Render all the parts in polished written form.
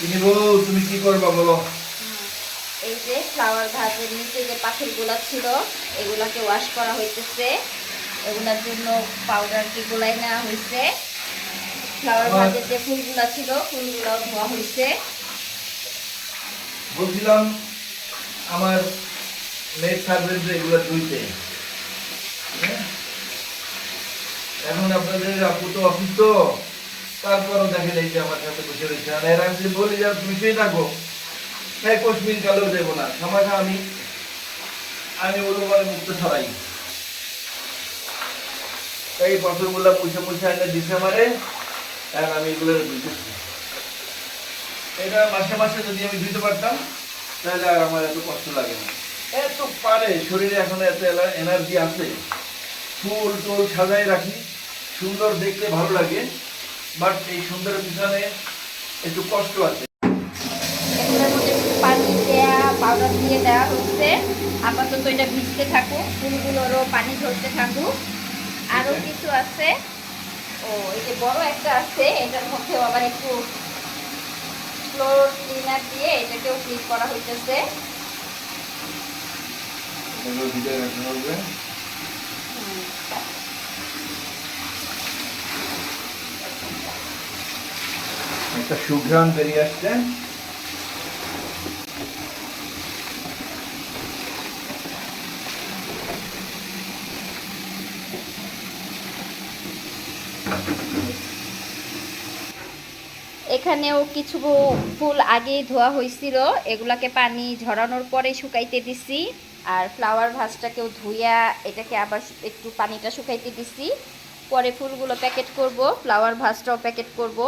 তুমি কি করবা বলো? এই যে ফ্লাওয়ার ভাজের নিচে যে পাথরগুলা ছিল এগুলাকে ওয়াশ করা হইতেছে। এগুলার জন্য পাউডার কি গোলাই নেওয়া হয়েছে। ফ্লাওয়ার ভাজের যে ফুলগুলা ছিল ফুলগুলো ধোয়া হয়েছে। বলছিলাম আমার মেড সার্ভেন্ট এগুলো ধুইতে। এখন আপনাদের আপু তো অসুস্থ, তারপরও দেখেন এই যে আমার সাথে বসে রয়েছে। আর এর আমি বলি যে তুমি শুয়ে থাকো, হ্যাঁ কশ্মির কালেও দেবো না, খামাখা আমি ওগুলো মুক্ত ছড়াই। এই পাথরগুলা পুষে পুষে আগে দিছে মারে, আর আমি এগুলো ধুইতেছি। এটা মাসে মাসে যদি আমি ধুইতে পারতাম তাহলে আর আমার এত কষ্ট লাগে না। এত পারে শরীরে এখন এত এনার্জি আছে, ফুল টুল সাজাই রাখি, সুন্দর দেখতে ভালো লাগে, বাট এই সুন্দরের পিছনে একটু কষ্ট আছে। এগুলোর মধ্যে পানি দেয়া পাউডার দিয়ে দেওয়া হচ্ছে। আপাতত এটা ভিজতে থাকুক, ফুলগুলোরও পানি ধরতে থাকুক। আরও কিছু আছে, ও এই যে বড় একটা আছে, এটার মধ্যেও আবার একটু ফ্লোর ক্লিনার দিয়ে এটাকেও ক্লিন করা হইতেছে। একটা সুঘ্রাণ বেরিয়ে আসছে। এখানেও কিছু ফুল আগেই ধোয়া হয়েছিল, এগুলাকে পানি ঝরানোর পরে শুকাইতে দিছি। আর ফ্লাওয়ার ভাসটাকেও ধুইয়া এটাকে আবার একটু পানিটা শুকাইতে দিছি। পরে ফুলগুলো প্যাকেট করব, ফ্লাওয়ার ভাসটাও প্যাকেট করব।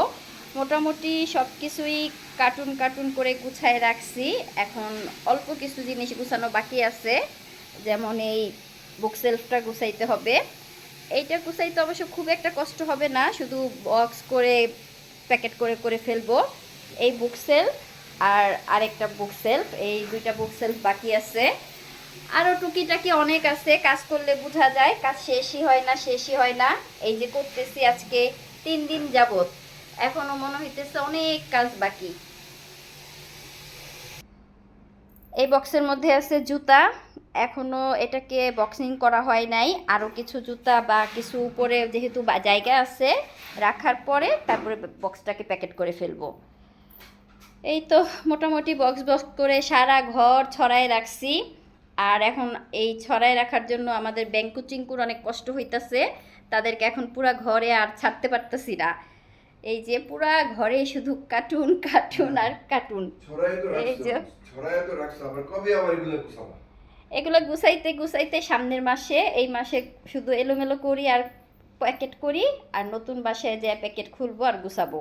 মোটামুটি সব কিছুই কার্টুন কার্টুন করে গুছায় রাখছি। এখন অল্প কিছু জিনিস গুছানো বাকি আছে, যেমন এই বুক সেলফটা গুছাইতে হবে। এইটা গুছাইতে অবশ্য খুব একটা কষ্ট হবে না, শুধু বক্স করে প্যাকেট করে করে ফেলবো। এই বুক সেলফ আর আরেকটা বুক সেলফ, এই দুইটা বুক সেলফ বাকি আছে। আরও টুকিটাকি অনেক আছে, কাজ করলে বোঝা যায় কাজ শেষই হয় না শেষই হয় না। এই যে করতেছি আজকে 3 দিন যাবত, এখনো মনে হইতেছে অনেক কাজ বাকি। এই বক্সের মধ্যে আছে জুতা, এখনো এটাকে বক্সিং করা হয় নাই। আরও কিছু জুতা বা কিছু উপরে যেহেতু জায়গা আছে রাখার পরে তারপরে বক্সটাকে প্যাকেট করে ফেলবো। এই তো মোটামুটি বক্স বক্স করে সারা ঘর ছড়ায় রাখছি। আর এখন এই ছড়ায় রাখার জন্য আমাদের ব্যাংকু চিঙ্কুর অনেক কষ্ট হইতাছে, তাদেরকে এখন পুরা ঘরে আর ছাড়তে পারতেছি না। এই যে পুরা ঘরে শুধু কার্টুন কার্টুন আর কার্টুন। এই যে এগুলো গুছাইতে গুছাইতে সামনের মাসে, এই মাসে শুধু এলোমেলো করি আর প্যাকেট করি, আর নতুন বাসায় যে প্যাকেট খুলবো আর গুছাবো।